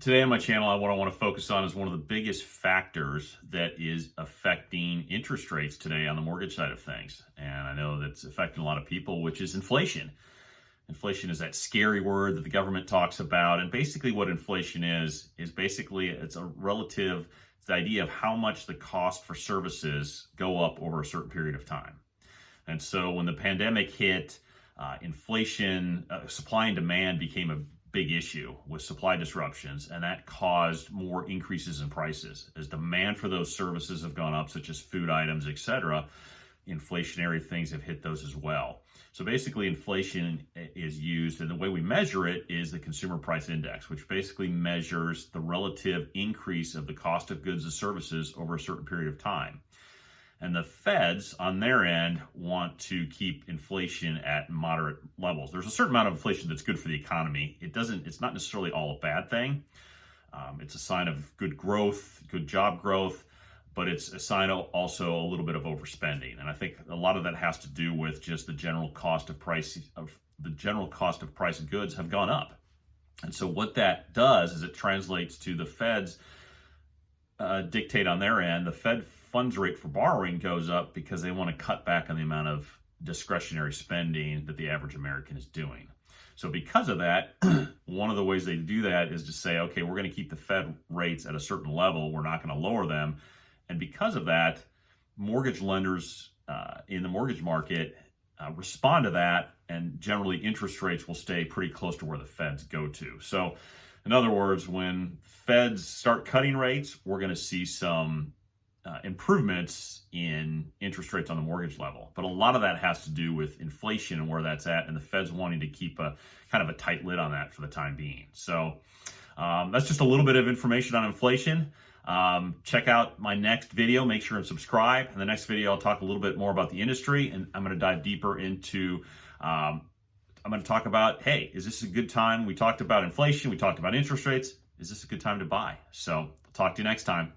Today on my channel, what I want to focus on is one of the biggest factors that is affecting interest rates today on the mortgage side of things. And I know that's affecting a lot of people, which is inflation. Inflation is that scary word that the government talks about. And basically what inflation is basically it's the idea of how much the cost for services go up over a certain period of time. And so when the pandemic hit, inflation, supply and demand became a big issue with supply disruptions, and that caused more increases in prices. As demand for those services have gone up, such as food items, etc., inflationary things have hit those as well. So basically inflation is used, and the way we measure it is the consumer price index, which basically measures the relative increase of the cost of goods and services over a certain period of time. And the feds on their end want to keep inflation at moderate levels. There's a certain amount of inflation that's good for the economy. It's not necessarily all a bad thing. It's a sign of good growth, good job growth, but it's a sign of also a little bit of overspending. And I think a lot of that has to do with just the general cost of price of goods have gone up. And so what that does is it translates to the feds dictate on their end. The Fed funds rate for borrowing goes up because they want to cut back on the amount of discretionary spending that the average American is doing. So because of that, one of the ways they do that is to say, okay, we're going to keep the Fed rates at a certain level. We're not going to lower them. And because of that, mortgage lenders in the mortgage market respond to that, and generally interest rates will stay pretty close to where the Feds go to. So in other words, when Feds start cutting rates, we're going to see some improvements in interest rates on the mortgage level. But a lot of that has to do with inflation and where that's at, and the Fed's wanting to keep a kind of a tight lid on that for the time being. So that's just a little bit of information on inflation. Check out my next video. Make sure and subscribe. In the next video, I'll talk a little bit more about the industry, and I'm going to dive deeper into I'm going to talk about, hey, is this a good time? We talked about inflation. We talked about interest rates. Is this a good time to buy? So I'll talk to you next time.